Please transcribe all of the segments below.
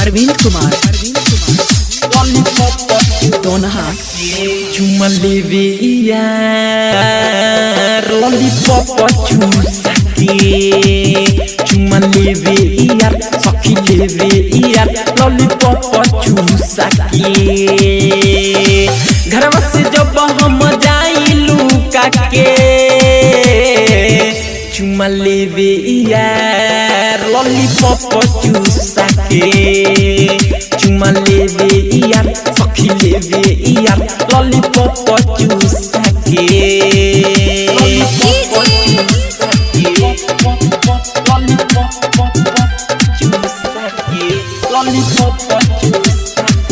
अरविंद कुमार दोनहा चुमा लेवे यार लॉलीपॉप चूसा के चुमा लेवे यार सखी लेवे यार लॉलीपॉप चूसा के घरवा से जब हम जाइलू काके चुमा लेवे यार लॉलीपॉप चूसा के चुमा लेवे यार सखी लेवे यार लॉलीपॉप चूसा के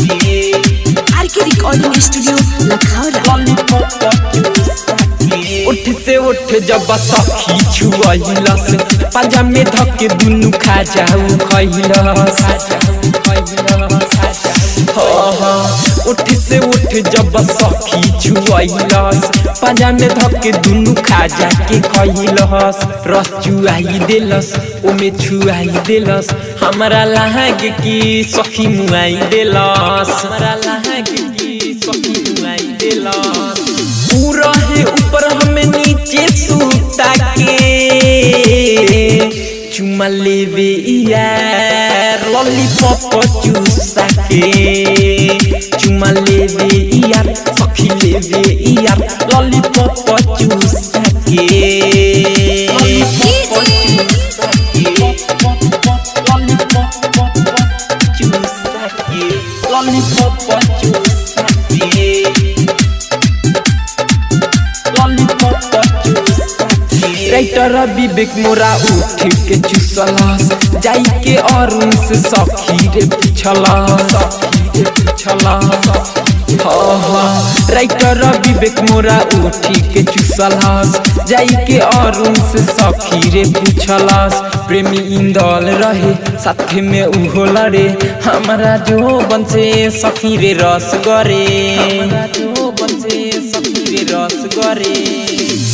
आरके रिकॉर्डिंग स्टूडियो लखौरा उठ से उठ जब सखी छुआइलस पाजा में धके दुनु खा जाऊ खइलस उठ से उठ जब सखी छुआइलस पाजा में धके दुनु खा जाके खइलस रस चुआई देलस ओमे छुआई देलस हमरा लाग की सखी मुआई देलस हमरा लाग की सखी मुआई देलस पूरा है ऊपर हमें नीचे सूता के चुमा लेवे यार लॉलीपॉप चूसा के चुमा लेवे यार सखी लेवे यार लॉलीपॉप चूसा के राइटर विवेक मोरा उठ के चुसलस जाई के अरुण से सखी रे पूछलस राइटर विवेक मोरा उठ के चुसलस जाई के अरुण से सखी रे पूछलस प्रेमी इंदल रहे साथे में उहो लड़े हमारा जो बनसे सखी रे रस करे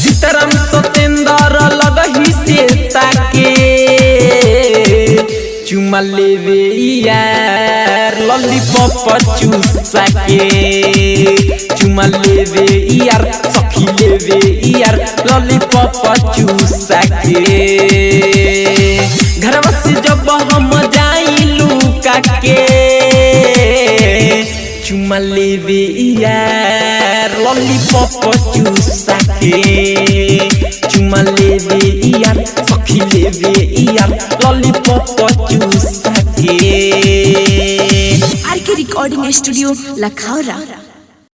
सीताराम सतेंद्र लगही से ताके चुमा लेवे यार लॉलीपॉप चूसा के चुमा लेवे यार सखी लेवे यार लॉलीपॉप चूसा के घरवा से जब हम जाइलू काके चुमा लेवे यार लॉलीपॉप चूसा के चुमा लेवे यार सखी लेवे यार लॉलीपॉप चूसा के आरके रिकॉर्डिंग स्टूडियो लखौरा।